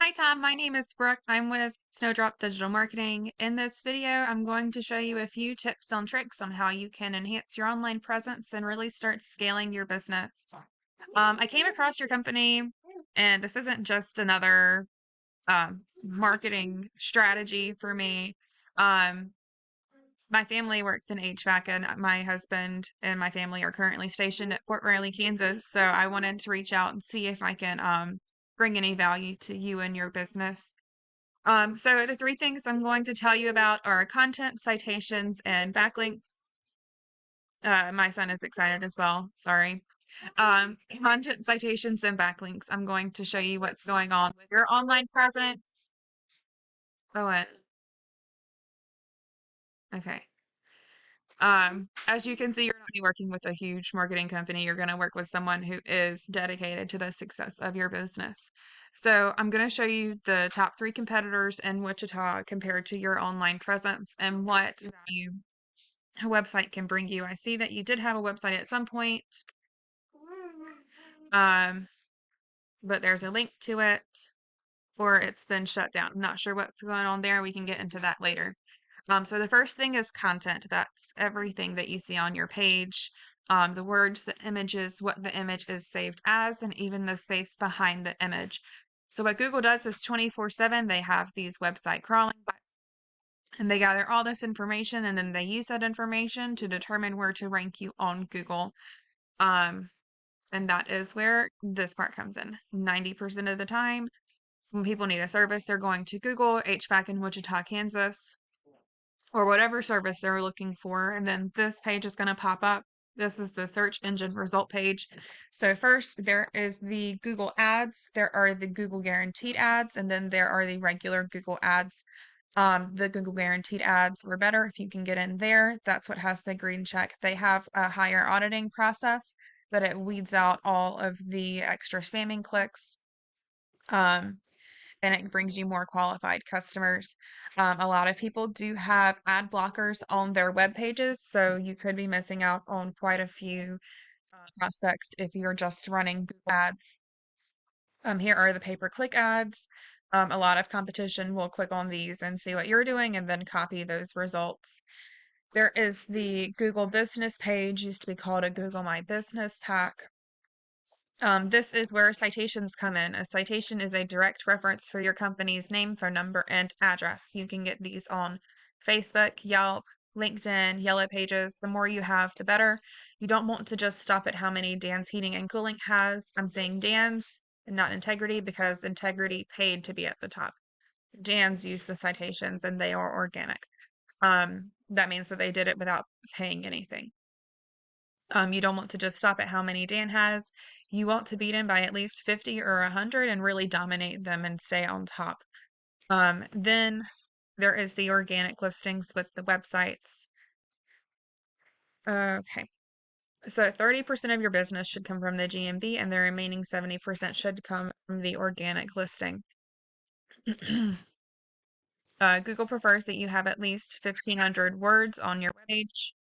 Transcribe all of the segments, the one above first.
Hi Tom, my name is Brooke. I'm with Snowdrop Digital Marketing. In this video, I'm going to show you a few tips and tricks on how you can enhance your online presence and really start scaling your business. I came across your company, and this isn't just another marketing strategy for me. Um, my family works in HVAC, and my husband and my family are currently stationed at Fort Riley, Kansas. So I wanted to reach out and see if I can bring any value to you and your business. So the three things I'm going to tell you about are content, citations, and backlinks. My son is excited as well. Sorry. Content, citations, and backlinks. I'm going to show you what's going on with your online presence. Oh, what? Okay. As you can see, you're not gonna be working with a huge marketing company. You're going to work with someone who is dedicated to the success of your business. So I'm going to show you the top three competitors in Wichita compared to your online presence and what value a website can bring you. I see that you did have a website at some point, um, but there's a link to it, or it's been shut down. I'm not sure what's going on there. We can get into that later. So the first thing is content. That's everything that you see on your page. The words, the images, what the image is saved as, and even the space behind the image. So what Google does is 24/7, they have these website crawling bots, and they gather all this information, and then they use that information to determine where to rank you on Google. Um, and that is where this part comes in. 90% of the time, when people need a service, they're going to Google HVAC in Wichita, Kansas, or whatever service they're looking for. And then this page is going to pop up. This is the search engine result page. So first, there is the Google ads. There are the Google guaranteed ads, and then there are the regular Google ads. The Google guaranteed ads were better if you can get in there. That's what has the green check. They have a higher auditing process, but it weeds out all of the extra spamming clicks. And it brings you more qualified customers. A lot of people do have ad blockers on their web pages, so you could be missing out on quite a few prospects if you're just running Google ads. Here are the pay-per-click ads. A lot of competition will click on these and see what you're doing and then copy those results. There is the Google Business page, used to be called a Google My Business pack. This is where citations come in. A citation is a direct reference for your company's name, phone number, and address. You can get these on Facebook, Yelp, LinkedIn, Yellow Pages. The more you have, the better. You don't want to just stop at how many Dan's Heating and Cooling has. I'm saying Dan's and not Integrity because Integrity paid to be at the top. Dan's use the citations and they are organic. That means that they did it without paying anything. You don't want to just stop at how many Dan has. You want to beat him by at least 50 or 100 and really dominate them and stay on top. Then there is the organic listings with the websites. Okay. So 30% of your business should come from the GMB and the remaining 70% should come from the organic listing. Google prefers that you have at least 1,500 words on your page.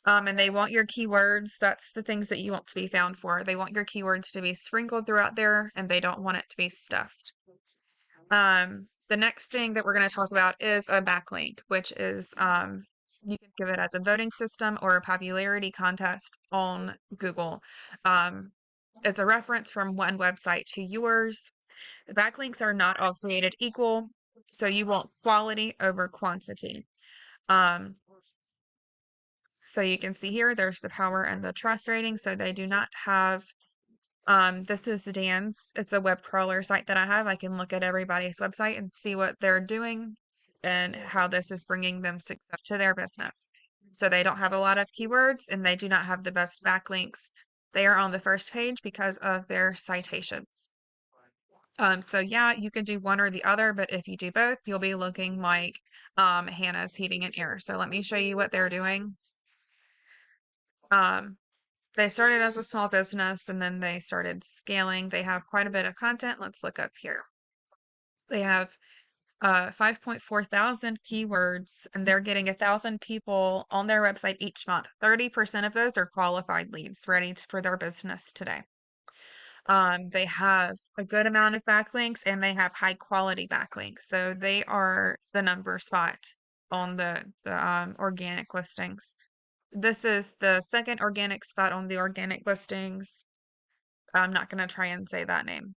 And they want your keywords. That's the things that you want to be found for. They want your keywords to be sprinkled throughout there, and they don't want it to be stuffed. The next thing that we're going to talk about is a backlink, which is you can give it as a voting system or a popularity contest on Google. It's a reference from one website to yours. Backlinks are not all created equal, so you want quality over quantity. So you can see here, there's the power and the trust rating. So they do not have, this is Dan's. It's a web crawler site that I have. I can look at everybody's website and see what they're doing and how this is bringing them success to their business. So they don't have a lot of keywords and they do not have the best backlinks. They are on the first page because of their citations. So yeah, you can do one or the other, but if you do both, you'll be looking like Hannah's Heating and Air. So let me show you what they're doing. They started as a small business and then they started scaling. They have quite a bit of content. Let's look up here. They have 5.4 thousand keywords and they're getting 1,000 people on their website each month. 30% of those are qualified leads ready for their business today. They have a good amount of backlinks and they have high quality backlinks. So they are the number spot on the organic listings. This is the second organic spot on the organic listings. I'm not going to try and say that name.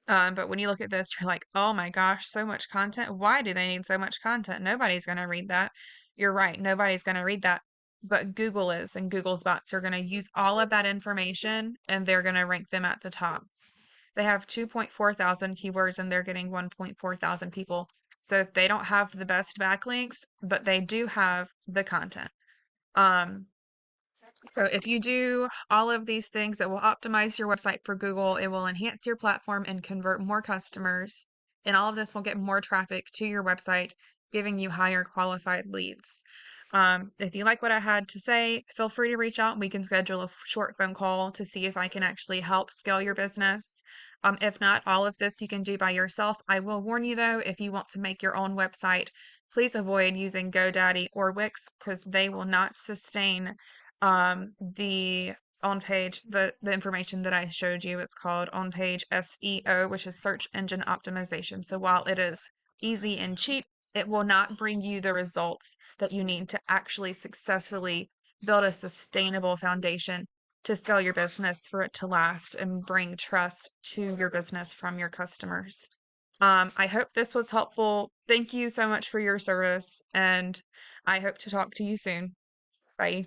But when you look at this, you're like, oh my gosh, so much content. Why do they need so much content? Nobody's going to read that. You're right. Nobody's going to read that. But Google is, and Google's bots are going to use all of that information and they're going to rank them at the top. They have 2.4 thousand keywords and they're getting 1.4 thousand people. So they don't have the best backlinks, but they do have the content. Um, so if you do all of these things, it will optimize your website for Google. It will enhance your platform and convert more customers. And all of this will get more traffic to your website, giving you higher qualified leads. If you like what I had to say, feel free to reach out. We can schedule a short phone call to see if I can actually help scale your business. If not, all of this you can do by yourself. I will warn you though, if you want to make your own website, please avoid using GoDaddy or Wix because they will not sustain the on page the information that I showed you. It's called on page SEO, which is search engine optimization. So while it is easy and cheap, it will not bring you the results that you need to actually successfully build a sustainable foundation to scale your business for it to last and bring trust to your business from your customers. I hope this was helpful. Thank you so much for your service, and I hope to talk to you soon. Bye.